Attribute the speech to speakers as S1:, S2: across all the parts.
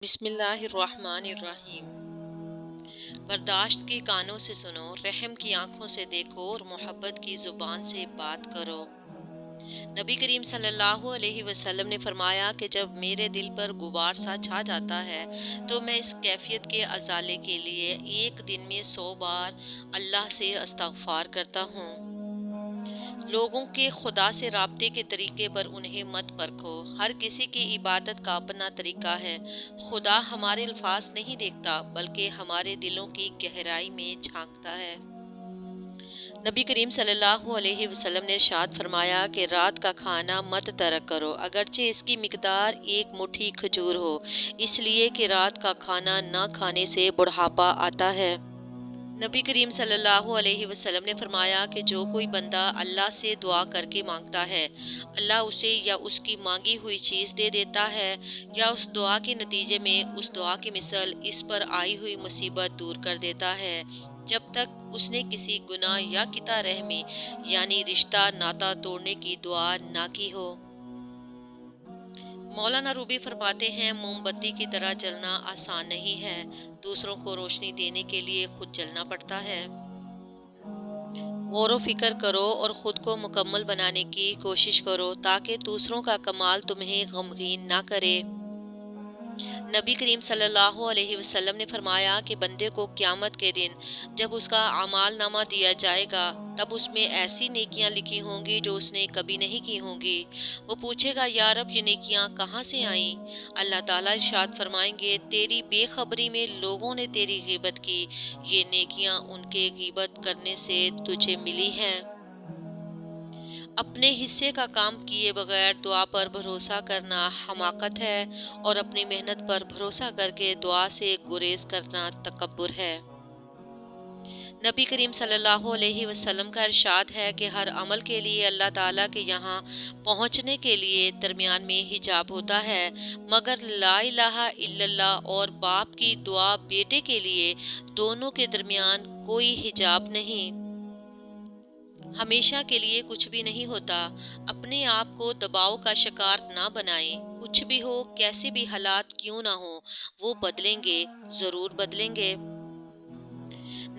S1: بسم اللہ الرحمن الرحیم۔ برداشت کے کانوں سے سنو، رحم کی آنکھوں سے دیکھو اور محبت کی زبان سے بات کرو۔ نبی کریم صلی اللہ علیہ وسلم نے فرمایا کہ جب میرے دل پر غبار سا چھا جاتا ہے تو میں اس کیفیت کے ازالے کے لیے ایک دن میں 100 بار اللہ سے استغفار کرتا ہوں۔ لوگوں کے خدا سے رابطے کے طریقے پر انہیں مت پرکھو۔ ہر کسی کی عبادت کا اپنا طریقہ ہے۔ خدا ہمارے الفاظ نہیں دیکھتا بلکہ ہمارے دلوں کی گہرائی میں جھانکتا ہے۔ نبی کریم صلی اللہ علیہ وسلم نے ارشاد فرمایا کہ رات کا کھانا مت ترک کرو، اگرچہ اس کی مقدار ایک مٹھی کھجور ہو، اس لیے کہ رات کا کھانا نہ کھانے سے بڑھاپا آتا ہے۔ نبی کریم صلی اللہ علیہ وسلم نے فرمایا کہ جو کوئی بندہ اللہ سے دعا کر کے مانگتا ہے، اللہ اسے یا اس کی مانگی ہوئی چیز دے دیتا ہے، یا اس دعا کے نتیجے میں اس دعا کی مثل اس پر آئی ہوئی مصیبت دور کر دیتا ہے، جب تک اس نے کسی گناہ یا قطع رحمی یعنی رشتہ ناتا توڑنے کی دعا نہ کی ہو۔ مولانا روبی فرماتے ہیں، موم بتی کی طرح جلنا آسان نہیں ہے، دوسروں کو روشنی دینے کے لیے خود جلنا پڑتا ہے۔ غور و فکر کرو اور خود کو مکمل بنانے کی کوشش کرو تاکہ دوسروں کا کمال تمہیں غمگین نہ کرے۔ نبی کریم صلی اللہ علیہ وسلم نے فرمایا کہ بندے کو قیامت کے دن جب اس کا اعمال نامہ دیا جائے گا تب اس میں ایسی نیکیاں لکھی ہوں گی جو اس نے کبھی نہیں کی ہوں گی۔ وہ پوچھے گا، یا رب یہ نیکیاں کہاں سے آئیں؟ اللہ تعالیٰ ارشاد فرمائیں گے، تیری بے خبری میں لوگوں نے تیری غیبت کی، یہ نیکیاں ان کے غیبت کرنے سے تجھے ملی ہیں۔ اپنے حصے کا کام کیے بغیر دعا پر بھروسہ کرنا حماقت ہے، اور اپنی محنت پر بھروسہ کر کے دعا سے گریز کرنا تکبر ہے۔ نبی کریم صلی اللہ علیہ وسلم کا ارشاد ہے کہ ہر عمل کے لیے اللہ تعالیٰ کے یہاں پہنچنے کے لیے درمیان میں حجاب ہوتا ہے، مگر لا الہ الا اللہ اور باپ کی دعا بیٹے کے لیے دونوں کے درمیان کوئی حجاب نہیں۔ ہمیشہ کے لیے کچھ بھی نہیں ہوتا۔ اپنے آپ کو دباؤ کا شکار نہ بنائیں۔ کچھ بھی ہو، کیسے بھی حالات کیوں نہ ہوں، وہ بدلیں گے، ضرور بدلیں گے۔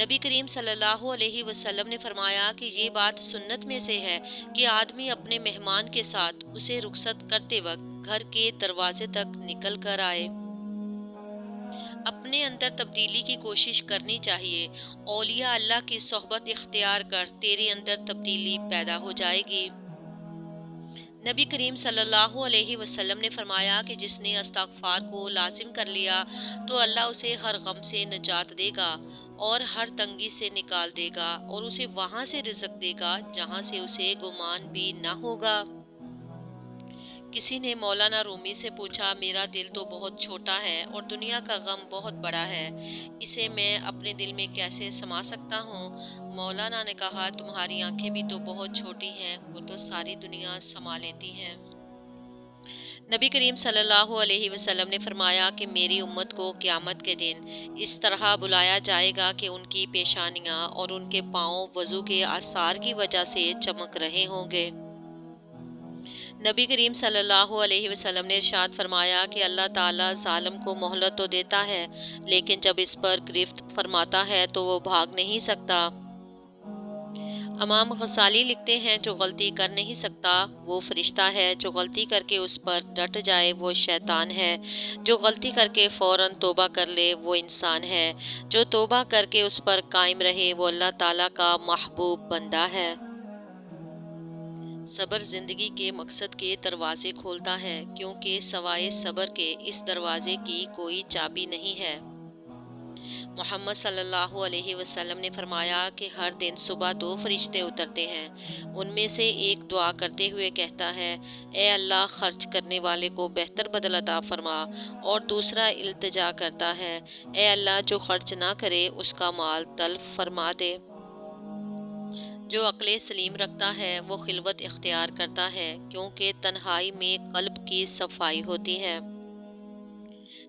S1: نبی کریم صلی اللہ علیہ وسلم نے فرمایا کہ یہ بات سنت میں سے ہے کہ آدمی اپنے مہمان کے ساتھ اسے رخصت کرتے وقت گھر کے دروازے تک نکل کر آئے۔ اپنے اندر تبدیلی کی کوشش کرنی چاہیے۔ اولیاء اللہ کی صحبت اختیار کر تیرے اندر تبدیلی پیدا ہو جائے گی۔ نبی کریم صلی اللہ علیہ وسلم نے فرمایا کہ جس نے استغفار کو لازم کر لیا تو اللہ اسے ہر غم سے نجات دے گا اور ہر تنگی سے نکال دے گا، اور اسے وہاں سے رزق دے گا جہاں سے اسے گمان بھی نہ ہوگا۔ کسی نے مولانا رومی سے پوچھا، میرا دل تو بہت چھوٹا ہے اور دنیا کا غم بہت بڑا ہے، اسے میں اپنے دل میں کیسے سما سکتا ہوں؟ مولانا نے کہا، تمہاری آنکھیں بھی تو بہت چھوٹی ہیں، وہ تو ساری دنیا سما لیتی ہیں۔ نبی کریم صلی اللہ علیہ وسلم نے فرمایا کہ میری امت کو قیامت کے دن اس طرح بلایا جائے گا کہ ان کی پیشانیاں اور ان کے پاؤں وضو کے آثار کی وجہ سے چمک رہے ہوں گے۔ نبی کریم صلی اللہ علیہ وسلم نے ارشاد فرمایا کہ اللہ تعالیٰ ظالم کو مہلت تو دیتا ہے، لیکن جب اس پر گرفت فرماتا ہے تو وہ بھاگ نہیں سکتا۔ امام غزالی لکھتے ہیں، جو غلطی کر نہیں سکتا وہ فرشتہ ہے، جو غلطی کر کے اس پر ڈٹ جائے وہ شیطان ہے، جو غلطی کر کے فوراً توبہ کر لے وہ انسان ہے، جو توبہ کر کے اس پر قائم رہے وہ اللہ تعالیٰ کا محبوب بندہ ہے۔ صبر زندگی کے مقصد کے دروازے کھولتا ہے، کیونکہ سوائے صبر کے اس دروازے کی کوئی چابی نہیں ہے۔ محمد صلی اللہ علیہ وسلم نے فرمایا کہ ہر دن صبح 2 فرشتے اترتے ہیں، ان میں سے ایک دعا کرتے ہوئے کہتا ہے، اے اللہ، خرچ کرنے والے کو بہتر بدلہ عطا فرما، اور دوسرا التجا کرتا ہے، اے اللہ، جو خرچ نہ کرے اس کا مال تلف فرما دے۔ جو عقل سلیم رکھتا ہے وہ خلوت اختیار کرتا ہے، کیونکہ تنہائی میں قلب کی صفائی ہوتی ہے۔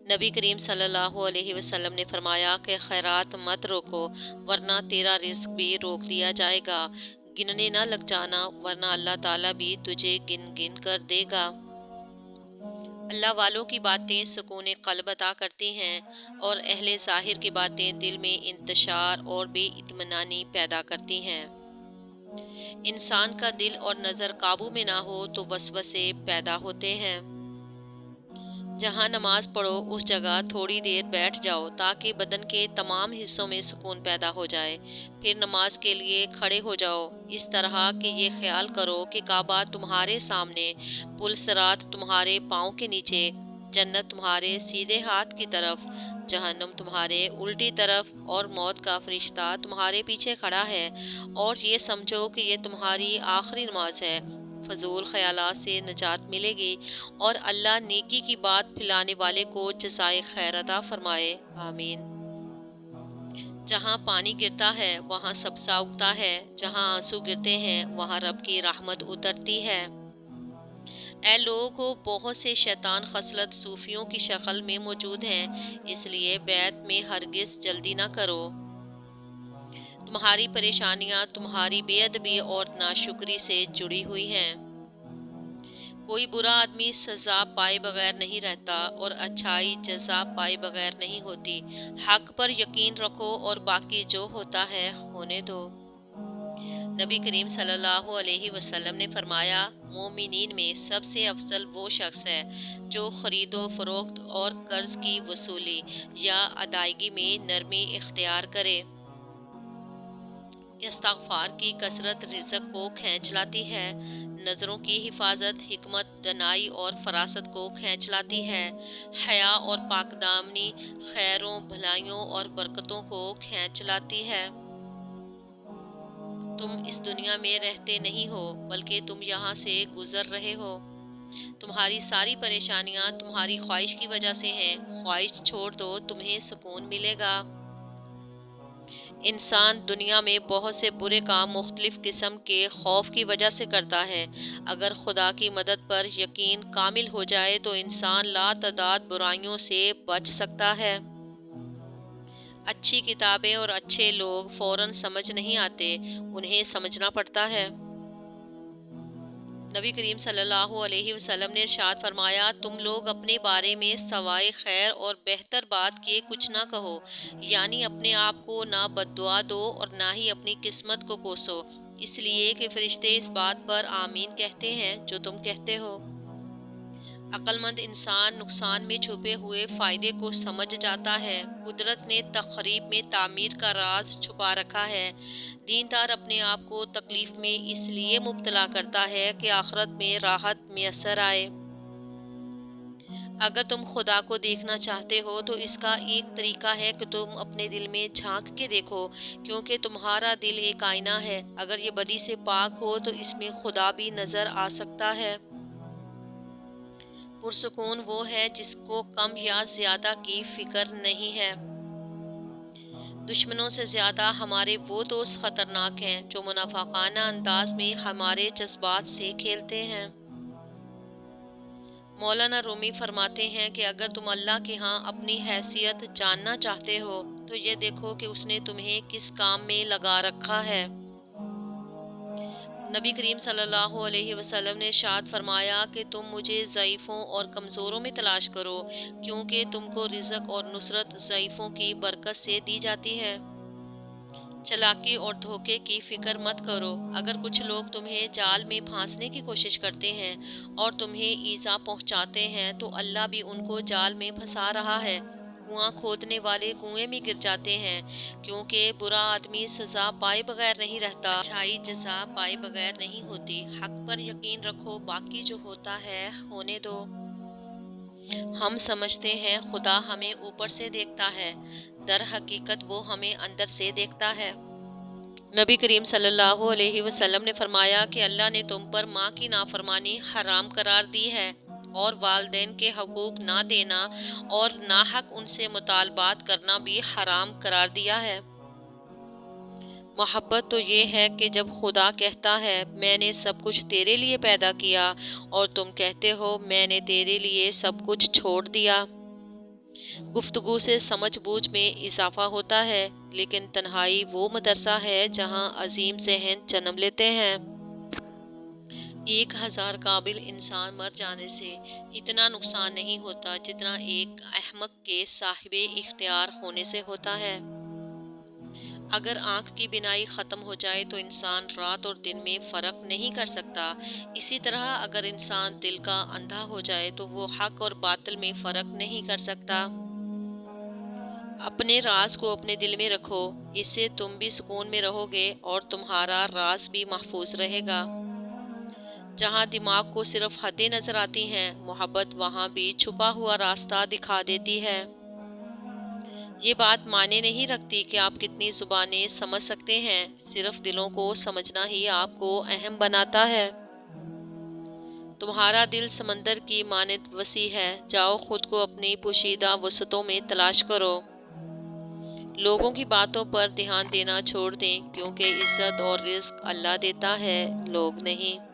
S1: نبی کریم صلی اللہ علیہ وسلم نے فرمایا کہ خیرات مت روکو، ورنہ تیرا رزق بھی روک دیا جائے گا، گننے نہ لگ جانا ورنہ اللہ تعالیٰ بھی تجھے گن گن کر دے گا۔ اللہ والوں کی باتیں سکون قلب عطا کرتی ہیں اور اہل ظاہر کی باتیں دل میں انتشار اور بے اطمینانی پیدا کرتی ہیں۔ انسان کا دل اور نظر قابو میں نہ ہو تو وسوسے پیدا ہوتے ہیں۔ جہاں نماز پڑھو اس جگہ تھوڑی دیر بیٹھ جاؤ تاکہ بدن کے تمام حصوں میں سکون پیدا ہو جائے، پھر نماز کے لیے کھڑے ہو جاؤ، اس طرح کہ یہ خیال کرو کہ کعبہ تمہارے سامنے، پل صراط تمہارے پاؤں کے نیچے، جنت تمہارے سیدھے ہاتھ کی طرف، جہنم تمہارے الٹی طرف اور موت کا فرشتہ تمہارے پیچھے کھڑا ہے، اور یہ سمجھو کہ یہ تمہاری آخری نماز ہے۔ فضول خیالات سے نجات ملے گی اور اللہ نیکی کی بات پھیلانے والے کو جزائے خیر عطا فرمائے، آمین۔ جہاں پانی گرتا ہے وہاں سبزہ اگتا ہے، جہاں آنسو گرتے ہیں وہاں رب کی رحمت اترتی ہے۔ اے لوگو، بہت سے شیطان خصلت صوفیوں کی شکل میں موجود ہیں، اس لیے بیعت میں ہرگز جلدی نہ کرو۔ تمہاری پریشانیاں تمہاری بے ادبی اور ناشکری سے جڑی ہوئی ہیں۔ کوئی برا آدمی سزا پائے بغیر نہیں رہتا اور اچھائی جزا پائے بغیر نہیں ہوتی۔ حق پر یقین رکھو اور باقی جو ہوتا ہے ہونے دو۔ نبی کریم صلی اللہ علیہ وسلم نے فرمایا، مومنین میں سب سے افضل وہ شخص ہے جو خرید و فروخت اور قرض کی وصولی یا ادائیگی میں نرمی اختیار کرے۔ استغفار کی کثرت رزق کو کھینچ لاتی ہے، نظروں کی حفاظت حکمت، دانائی اور فراست کو کھینچ لاتی ہے، حیا اور پاک دامنی خیروں، بھلائیوں اور برکتوں کو کھینچ لاتی ہے۔ تم اس دنیا میں رہتے نہیں ہو بلکہ تم یہاں سے گزر رہے ہو۔ تمہاری ساری پریشانیاں تمہاری خواہش کی وجہ سے ہیں، خواہش چھوڑ دو، تمہیں سکون ملے گا۔ انسان دنیا میں بہت سے برے کام مختلف قسم کے خوف کی وجہ سے کرتا ہے۔ اگر خدا کی مدد پر یقین کامل ہو جائے تو انسان لاتعداد برائیوں سے بچ سکتا ہے۔ اچھی کتابیں اور اچھے لوگ فوراً سمجھ نہیں آتے، انہیں سمجھنا پڑتا ہے۔ نبی کریم صلی اللہ علیہ وسلم نے ارشاد فرمایا، تم لوگ اپنے بارے میں سوائے خیر اور بہتر بات کے کچھ نہ کہو، یعنی اپنے آپ کو نہ بد دعا دو اور نہ ہی اپنی قسمت کو کوسو، اس لیے کہ فرشتے اس بات پر آمین کہتے ہیں جو تم کہتے ہو۔ عقل مند انسان نقصان میں چھپے ہوئے فائدے کو سمجھ جاتا ہے۔ قدرت نے تخریب میں تعمیر کا راز چھپا رکھا ہے۔ دیندار اپنے آپ کو تکلیف میں اس لیے مبتلا کرتا ہے کہ آخرت میں راحت میسر آئے۔ اگر تم خدا کو دیکھنا چاہتے ہو تو اس کا ایک طریقہ ہے کہ تم اپنے دل میں جھانک کے دیکھو، کیونکہ تمہارا دل ایک آئینہ ہے۔ اگر یہ بدی سے پاک ہو تو اس میں خدا بھی نظر آ سکتا ہے۔ پرسکون وہ ہے جس کو کم یا زیادہ کی فکر نہیں ہے۔ دشمنوں سے زیادہ ہمارے وہ دوست خطرناک ہیں جو منافقانہ انداز میں ہمارے جذبات سے کھیلتے ہیں۔ مولانا رومی فرماتے ہیں کہ اگر تم اللہ کے ہاں اپنی حیثیت جاننا چاہتے ہو تو یہ دیکھو کہ اس نے تمہیں کس کام میں لگا رکھا ہے۔ نبی کریم صلی اللہ علیہ وسلم نے ارشاد فرمایا کہ تم مجھے ضعیفوں اور کمزوروں میں تلاش کرو، کیونکہ تم کو رزق اور نصرت ضعیفوں کی برکت سے دی جاتی ہے۔ چالاکی اور دھوکے کی فکر مت کرو۔ اگر کچھ لوگ تمہیں جال میں پھانسنے کی کوشش کرتے ہیں اور تمہیں ایذا پہنچاتے ہیں تو اللہ بھی ان کو جال میں پھنسا رہا ہے۔ کنواں کھودنے والے کنویں میں گر جاتے ہیں، کیونکہ برا آدمی سزا پائے بغیر نہیں رہتا، اچھائی جزا پائے بغیر نہیں ہوتی۔ حق پر یقین رکھو، باقی جو ہوتا ہے ہونے دو۔ ہم سمجھتے ہیں خدا ہمیں اوپر سے دیکھتا ہے، در حقیقت وہ ہمیں اندر سے دیکھتا ہے۔ نبی کریم صلی اللہ علیہ وسلم نے فرمایا کہ اللہ نے تم پر ماں کی نافرمانی حرام قرار دی ہے اور والدین کے حقوق نہ دینا اور ناحق ان سے مطالبات کرنا بھی حرام قرار دیا ہے۔ محبت تو یہ ہے کہ جب خدا کہتا ہے میں نے سب کچھ تیرے لیے پیدا کیا اور تم کہتے ہو میں نے تیرے لیے سب کچھ چھوڑ دیا۔ گفتگو سے سمجھ بوجھ میں اضافہ ہوتا ہے، لیکن تنہائی وہ مدرسہ ہے جہاں عظیم ذہن جنم لیتے ہیں۔ 1000 قابل انسان مر جانے سے اتنا نقصان نہیں ہوتا جتنا ایک احمق کے صاحب اختیار ہونے سے ہوتا ہے۔ اگر آنکھ کی بینائی ختم ہو جائے تو انسان رات اور دن میں فرق نہیں کر سکتا، اسی طرح اگر انسان دل کا اندھا ہو جائے تو وہ حق اور باطل میں فرق نہیں کر سکتا۔ اپنے راز کو اپنے دل میں رکھو، اس سے تم بھی سکون میں رہو گے اور تمہارا راز بھی محفوظ رہے گا۔ جہاں دماغ کو صرف حدیں نظر آتی ہیں، محبت وہاں بھی چھپا ہوا راستہ دکھا دیتی ہے۔ یہ بات معنی نہیں رکھتی کہ آپ کتنی زبانیں سمجھ سکتے ہیں، صرف دلوں کو سمجھنا ہی آپ کو اہم بناتا ہے۔ تمہارا دل سمندر کی مانند وسیع ہے، جاؤ خود کو اپنی پوشیدہ وسعتوں میں تلاش کرو۔ لوگوں کی باتوں پر دھیان دینا چھوڑ دیں، کیونکہ عزت اور رزق اللہ دیتا ہے، لوگ نہیں۔